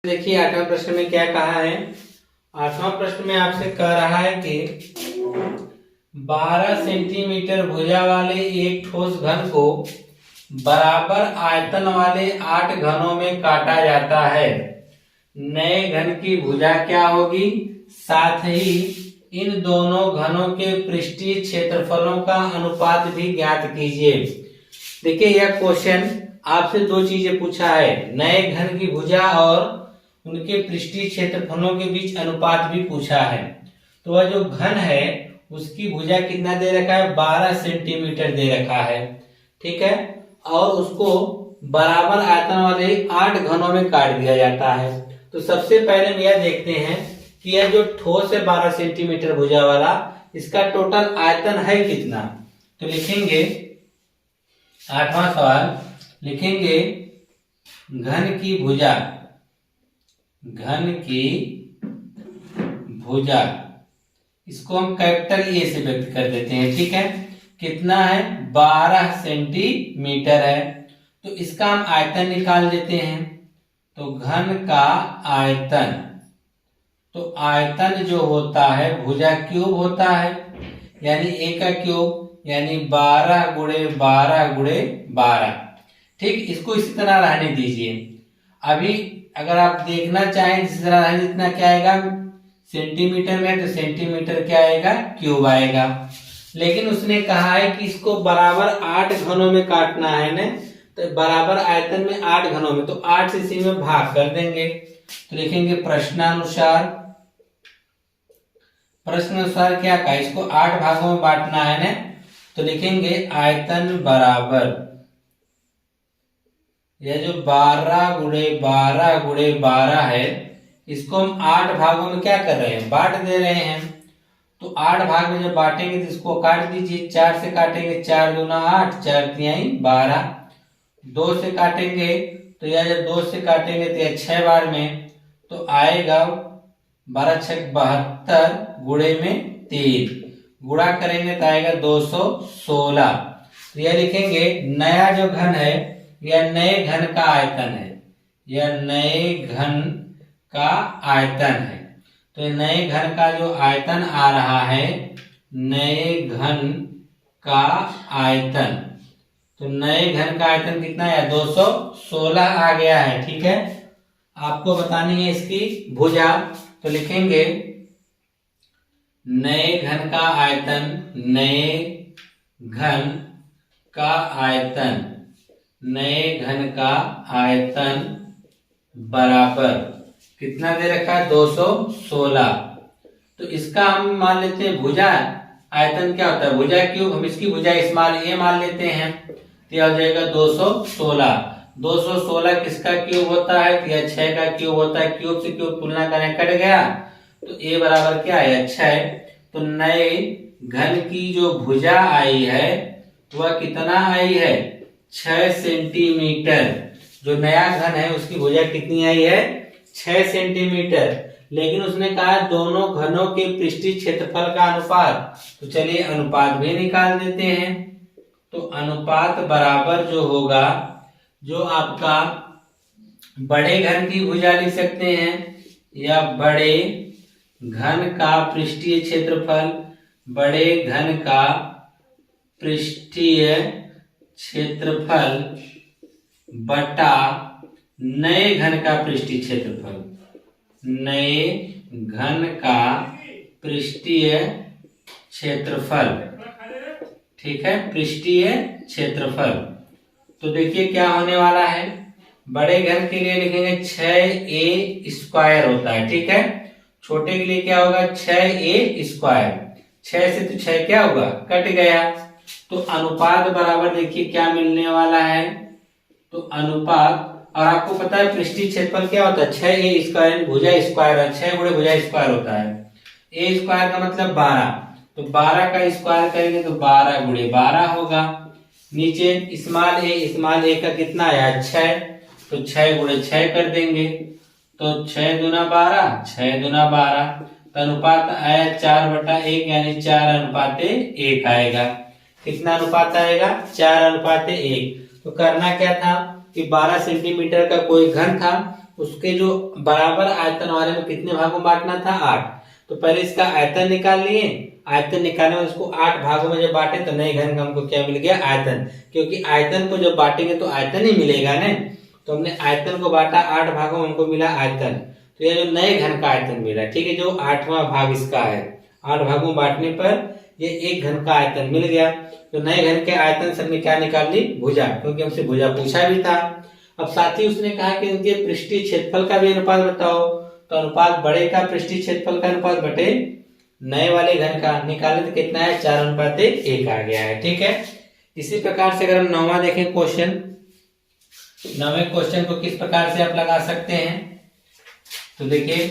देखिए 8वें प्रश्न में क्या कहा है। 8वां प्रश्न में आपसे कह रहा है कि 12 सेंटीमीटर भुजा वाले एक ठोस घन को बराबर आयतन वाले 8 घनों में काटा जाता है। नए घन की भुजा क्या होगी, साथ ही इन दोनों घनों के पृष्ठीय क्षेत्रफलों का अनुपात भी ज्ञात कीजिए। देखिए यह क्वेश्चन आपसे दो चीजें पूछा है, नए घन की भुजा और उनके पृष्ठीय क्षेत्रफलों के बीच अनुपात भी पूछा है। तो वह जो घन है उसकी भुजा कितना दे रखा है, 12 सेंटीमीटर दे रखा है, ठीक है। और उसको बराबर आयतन वाले 8 घनों में काट दिया जाता है। तो सबसे पहले हम यह देखते हैं कि यह जो ठोस है 12 सेंटीमीटर भुजा वाला, इसका टोटल आयतन है कितना। तो लिखेंगे 8वां सवाल, लिखेंगे घन की भुजा, घन की भुजा, इसको हम कैपिटल ए से व्यक्त कर देते हैं, ठीक है। कितना है, 12 सेंटीमीटर है। तो इसका हम आयतन निकाल देते हैं। तो घन का आयतन, तो आयतन जो होता है भुजा क्यूब होता है, यानी ए का क्यूब, यानी 12 गुणे 12 गुणे 12, ठीक। इसको इसी तरह रहने दीजिए। अभी अगर आप देखना चाहें जिस तरह रहने, जितना क्या आएगा सेंटीमीटर में, तो सेंटीमीटर क्या आएगा, क्यूब आएगा। लेकिन उसने कहा है कि इसको बराबर 8 घनों में काटना है ना, तो बराबर आयतन में 8 घनों में, तो 8 से इसी में भाग कर देंगे। तो लिखेंगे प्रश्नानुसार, प्रश्नानुसार क्या कहा, इसको 8 भागों में बांटना है ना। तो लिखेंगे आयतन बराबर, यह जो 12 गुणे 12 गुणे 12 है, इसको हम 8 भागों में क्या कर रहे हैं, बांट दे रहे हैं। तो 8 भाग में जब बांटेंगे तो इसको काट दीजिए, 4 से काटेंगे, 4 दूना 8, 4 तिहाई 12। 2 से काटेंगे तो यह जब 2 से काटेंगे तो यह 6 बार में, तो आएगा 12 छक 72 गुणे में 3, गुणा करेंगे तो आएगा 216। तो यह लिखेंगे नया जो घन है यह नए घन का आयतन है, यह नए घन का आयतन है। तो नए घन का जो आयतन आ रहा है, नए घन का आयतन, तो नए घन का आयतन कितना है, 216 आ गया है, ठीक है। आपको बतानी है इसकी भुजा। तो लिखेंगे नए घन का आयतन, नए घन का आयतन, नए घन का आयतन बराबर कितना दे रखा है, 216। तो इसका हम मान लेते हैं भुजा, आयतन क्या होता है, भुजा क्यूब, हम इसकी भुजा स्मॉल ए मान लेते हैं। तो यह हो जाएगा 216। 216 किसका क्यूब होता है, तो यह 6 का क्यूब होता है। क्यूब से क्यूब तुलना करें, कट गया, तो ए बराबर क्या है, 6। तो नए घन की जो भुजा आई है वह कितना आई है, 6 सेंटीमीटर। जो नया घन है उसकी भुजा कितनी आई है, 6 सेंटीमीटर। लेकिन उसने कहा दोनों घनों के पृष्ठीय क्षेत्रफल का अनुपात, तो चलिए अनुपात भी निकाल देते हैं। तो अनुपात बराबर जो होगा, जो आपका बड़े घन की भुजा लिख सकते हैं, या बड़े घन का पृष्ठीय क्षेत्रफल, बड़े घन का पृष्ठीय क्षेत्रफल बटा नए घन का पृष्ठीय क्षेत्रफल, नए घन का पृष्ठीय क्षेत्रफल, ठीक है, पृष्ठीय क्षेत्रफल। तो देखिए क्या होने वाला है, बड़े घन के लिए लिखेंगे 6a स्क्वायर होता है, ठीक है। छोटे के लिए क्या होगा, 6a स्क्वायर। 6 से तो 6 क्या होगा, कट गया। तो अनुपात बराबर देखिए क्या मिलने वाला है, तो अनुपात, और आपको पता है पृष्ठीय क्षेत्रफल क्या होता है, 6a स्क्वायर भुजा स्क्वायर है, 6 गुणे भुजा स्क्वायर होता है। a स्क्वायर का मतलब 12, तो 12 का स्क्वायर करेंगे तो 12 गुणे 12 होगा। नीचे स्मॉल ए का कितना आया, 6, तो 6 गुणे 6 कर देंगे, तो 6 दूना 12, 6 दूना 12। तो अनुपात आया 4/1, यानी 4:1 आएगा। कितना अनुपात आएगा, 4:1। तो करना क्या था कि 12 सेंटीमीटर का कोई घन था, उसके जो बराबर आयतन वाले में कितने भागों में बांटना था, 8। तो पहले इसका आयतन निकाल लिए, आयतन निकालने में इसको 8 भागों में जब बांटे तो नए घन का हमको क्या मिल गया, आयतन। क्योंकि आयतन को जब बांटेंगे तो आयतन ही मिलेगा ना, तो हमने आयतन को बांटा 8 भागों में, हमको मिला आयतन। तो ये जो नए घन का आयतन मिला, ठीक है, जो 8वां भाग इसका है, 8 भागों में बांटने पर ये एक घन का आयतन मिल गया। तो नए घन के आयतन से हमने क्या निकाल ली, भुजा, क्योंकि हमसे भुजा पूछा भी था। अब साथ ही उसने कहा कि उनके पृष्ठीय क्षेत्रफल का भी अनुपात बताओ। तो अनुपात बड़े का पृष्ठीय क्षेत्रफल का अनुपात बटे नए वाले घन का, निकाले तो कितना है, 4:1 आ गया है। ठीक है, इसी प्रकार से अगर हम 9वां देखें क्वेश्चन, 9वें क्वेश्चन को किस प्रकार से आप लगा सकते हैं, तो देखिए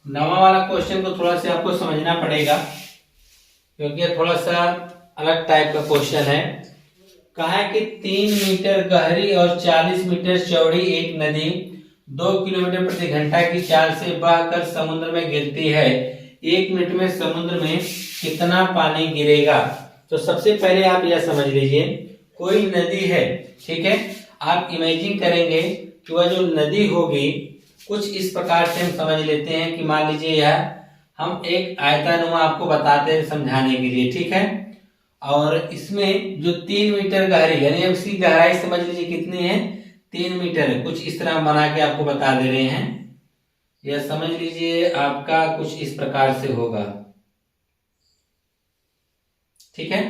9वां वाला क्वेश्चन को थोड़ा सा आपको समझना पड़ेगा, क्योंकि ये थोड़ा सा अलग टाइप का क्वेश्चन है। कहा है कि 3 मीटर गहरी और 40 मीटर चौड़ी एक नदी 2 किलोमीटर प्रति घंटा की चाल से बहकर समुद्र में गिरती है। 1 मिनट में समुद्र में कितना पानी गिरेगा। तो सबसे पहले आप यह समझ लीजिए, कोई नदी है, ठीक है, आप इमेजिन करेंगे कि वह जो नदी होगी कुछ इस प्रकार से हम समझ लेते हैं कि मान लीजिए यह हम एक आयतानुमा आपको बताते हैं समझाने के लिए, ठीक है, और इसमें जो 3 मीटर गहरी, यानी इसकी गहराई समझ लीजिए कितनी है, 3 मीटर है। कुछ इस तरह बना के आपको बता दे रहे हैं, यह समझ लीजिए आपका कुछ इस प्रकार से होगा, ठीक है।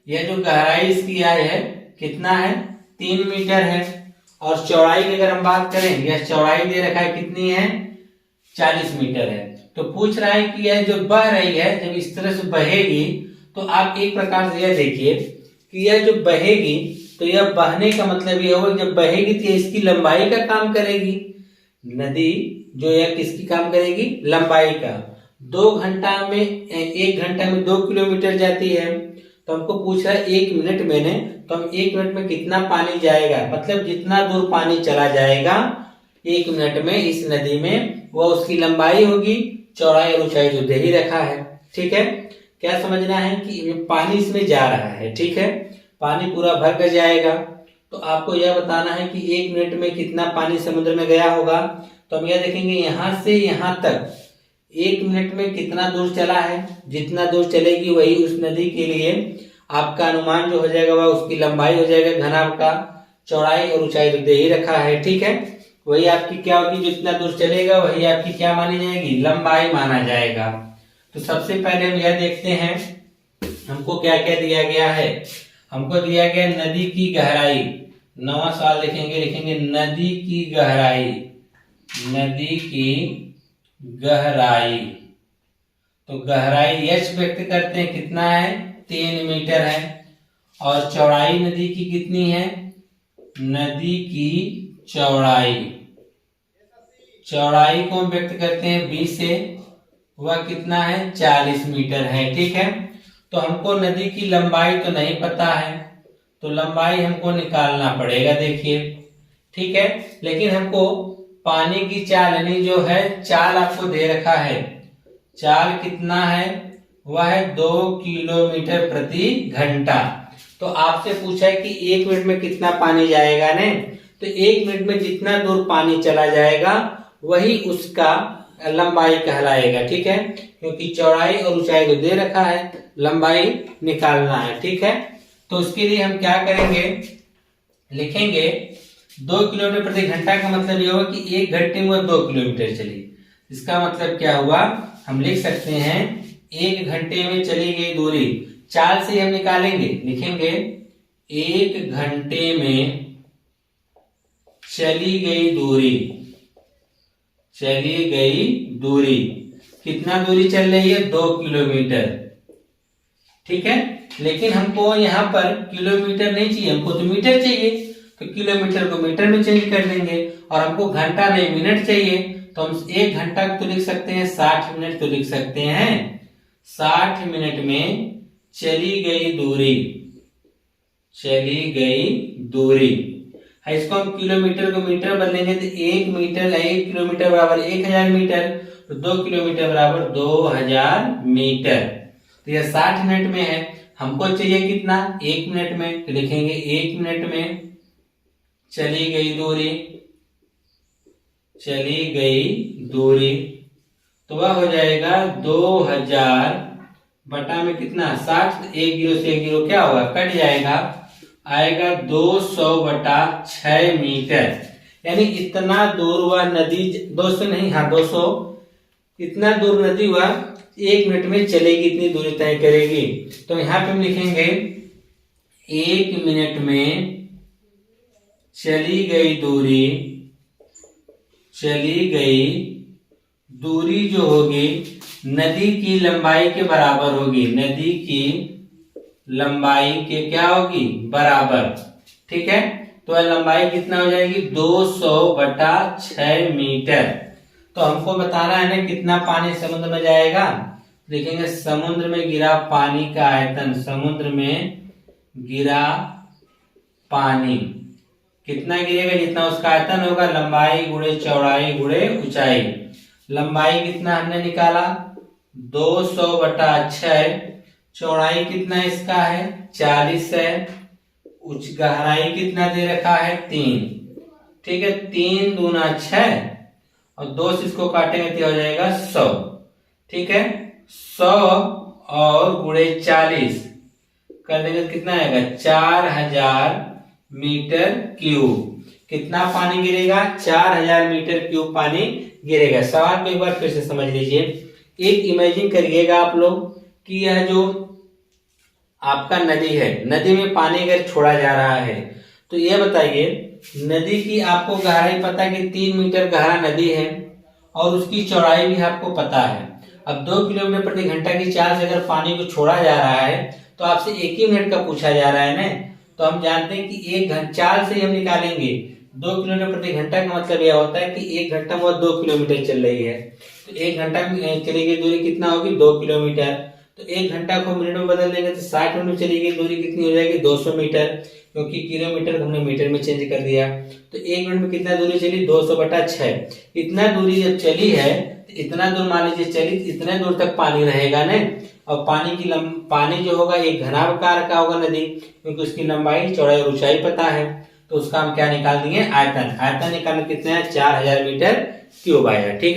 यह जो गहराई इसकी आई है कितना है, 3 मीटर है, और चौड़ाई की अगर हम बात करें, यह चौड़ाई दे रखा है कितनी है, 40 मीटर है। तो पूछ रहा है कि यह जो बह रही है जब इस तरह से बहेगी, तो आप एक प्रकार से यह देखिए कि यह जो बहेगी, तो यह बहने का मतलब यह होगा जब बहेगी तो इसकी लंबाई का काम करेगी। नदी जो यह किसकी काम करेगी, लंबाई का। 2 घंटा में 1 घंटा में 2 किलोमीटर जाती है, तो हमको पूछ रहा है 1 मिनट में, तो हम 1 मिनट में कितना पानी जाएगा, मतलब जितना दूर पानी चला जाएगा 1 मिनट में इस नदी में, वह उसकी लंबाई होगी। चौड़ाई और ऊंचाई जो दे ही रखा है, ठीक है। क्या समझना है कि पानी इसमें जा रहा है, ठीक है, पानी पूरा भर कर जाएगा। तो आपको यह बताना है कि 1 मिनट में कितना पानी समुद्र में गया होगा। तो हम यह देखेंगे यहां से यहां तक 1 मिनट में कितना दूर चला है, जितना दूर चलेगी वही उस नदी के लिए आपका अनुमान जो हो जाएगा वह उसकी लंबाई हो जाएगा, घनाभ का। चौड़ाई और ऊंचाई तो दे ही रखा है, ठीक है, वही आपकी क्या होगी, जितना दूर चलेगा वही आपकी क्या मानी जाएगी, लंबाई माना जाएगा। तो सबसे पहले हम यह देखते हैं हमको क्या क्या दिया गया है। हमको दिया गया नदी की गहराई। 9वां सवाल देखेंगे, लिखेंगे नदी की गहराई, नदी की गहराई। तो गहराई h व्यक्त करते हैं, कितना है, 3 मीटर है, और चौड़ाई नदी की कितनी है, नदी की चौड़ाई, चौड़ाई को हम व्यक्त करते हैं 20 से, वह कितना है, 40 मीटर है, ठीक है। तो हमको नदी की लंबाई तो नहीं पता है, तो लंबाई हमको निकालना पड़ेगा, देखिए, ठीक है। लेकिन हमको पानी की चाल, यानी जो है चाल आपको दे रखा है, चाल कितना है, वह है 2 किलोमीटर प्रति घंटा। तो आपसे पूछा है कि 1 मिनट में कितना पानी जाएगा ने, तो 1 मिनट में जितना दूर पानी चला जाएगा वही उसका लंबाई कहलाएगा, ठीक है, क्योंकि चौड़ाई और ऊंचाई तो दे रखा है, लंबाई निकालना है, ठीक है। तो उसके लिए हम क्या करेंगे, लिखेंगे 2 किलोमीटर प्रति घंटा का मतलब यह होगा कि 1 घंटे में 2 किलोमीटर चली। इसका मतलब क्या हुआ, हम लिख सकते हैं 1 घंटे में चली गई दूरी, चाल से हम निकालेंगे, लिखेंगे 1 घंटे में चली गई दूरी, चली गई दूरी, कितना दूरी चल रही है, 2 किलोमीटर, ठीक है। लेकिन हमको यहाँ पर किलोमीटर नहीं चाहिए, हमको तो मीटर चाहिए, तो किलोमीटर को मीटर में चेंज कर देंगे, और हमको घंटा नहीं मिनट चाहिए, तो हम 1 घंटा तो लिख सकते हैं, 60 मिनट तो लिख सकते हैं, 60 मिनट में चली गई दूरी, चली गई दूरी। इसको हम किलोमीटर को मीटर बदलेंगे तो 1 मीटर, 1 किलोमीटर बराबर 1000 मीटर, तो 2 किलोमीटर बराबर 2000 मीटर। तो यह 60 मिनट में है, हमको चाहिए कितना, 1 मिनट में, तो लिखेंगे 1 मिनट में चली गई दूरी तो वह हो जाएगा 2000 बटा में कितना 60, एक जीरो से एक जीरो क्या होगा कट जाएगा, आएगा 200 बटा 6 मीटर। यानी इतना दूर वह नदी 200 नहीं, हाँ 200, इतना दूर नदी वह 1 मिनट में चलेगी, इतनी दूरी तय करेगी। तो यहाँ पे हम लिखेंगे 1 मिनट में चली गई दूरी जो होगी नदी की लंबाई के बराबर होगी, नदी की लंबाई के क्या होगी बराबर। ठीक है, तो लंबाई कितना हो जाएगी 200 बटा 6 मीटर। तो हमको बताना है ना कितना पानी समुद्र में जाएगा। देखेंगे समुद्र में गिरा पानी का आयतन, समुद्र में गिरा पानी कितना गिरेगा, जितना उसका आयतन होगा, लंबाई गुणे चौड़ाई गुणे ऊंचाई। लंबाई कितना हमने निकाला 200 बटा 6, चौड़ाई कितना इसका है 40 है, गहराई कितना दे रखा है 3। ठीक है, 3 दूना 6 और 2 से इसको काटेंगे तो हो जाएगा 100। ठीक है, 100 और गुणे 40 कर देंगे तो कितना आएगा 4000 मीटर क्यूब। कितना पानी गिरेगा 4000 मीटर क्यूब पानी गिरेगा। सवाल को एक बार फिर से समझ लीजिए। एक इमेजिन करिएगा आप लोग कि यह जो आपका नदी है, नदी में पानी अगर छोड़ा जा रहा है तो ये बताइए नदी की आपको गहराई पता है कि 3 मीटर गहरा नदी है और उसकी चौड़ाई भी आपको पता है। अब 2 किलोमीटर प्रति घंटा की चाल से अगर पानी को छोड़ा जा रहा है तो आपसे 1 ही मिनट का पूछा जा रहा है ना। तो हम जानते हैं कि 1 घंटा चाल से हम निकालेंगे 2 किलोमीटर प्रति घंटा का मतलब यह होता है कि 1 घंटा में 2 किलोमीटर चल रही है। तो 1 घंटा में चली गई दूरी कितना होगी 2 किलोमीटर। तो 1 घंटा को मिनट में बदल देंगे तो 60 मिनट में चली गई दूरी कितनी हो जाएगी 200 मीटर, क्योंकि किलोमीटर हमने मीटर में चेंज कर दिया। तो 1 मिनट में कितना दूरी चली 200 बटा 6। इतना दूरी जब चली है तो इतना दूर मान लीजिए चली, इतने दूर तक पानी रहेगा ना। और पानी जो होगा एक घनाकार का होगा नदी, क्योंकि उसकी लंबाई चौड़ाई और ऊंचाई पता है। तो उसका हम क्या निकाल देंगे आयतन। आयतन निकालने कितने हैं 4000 मीटर क्यूब आया। ठीक है।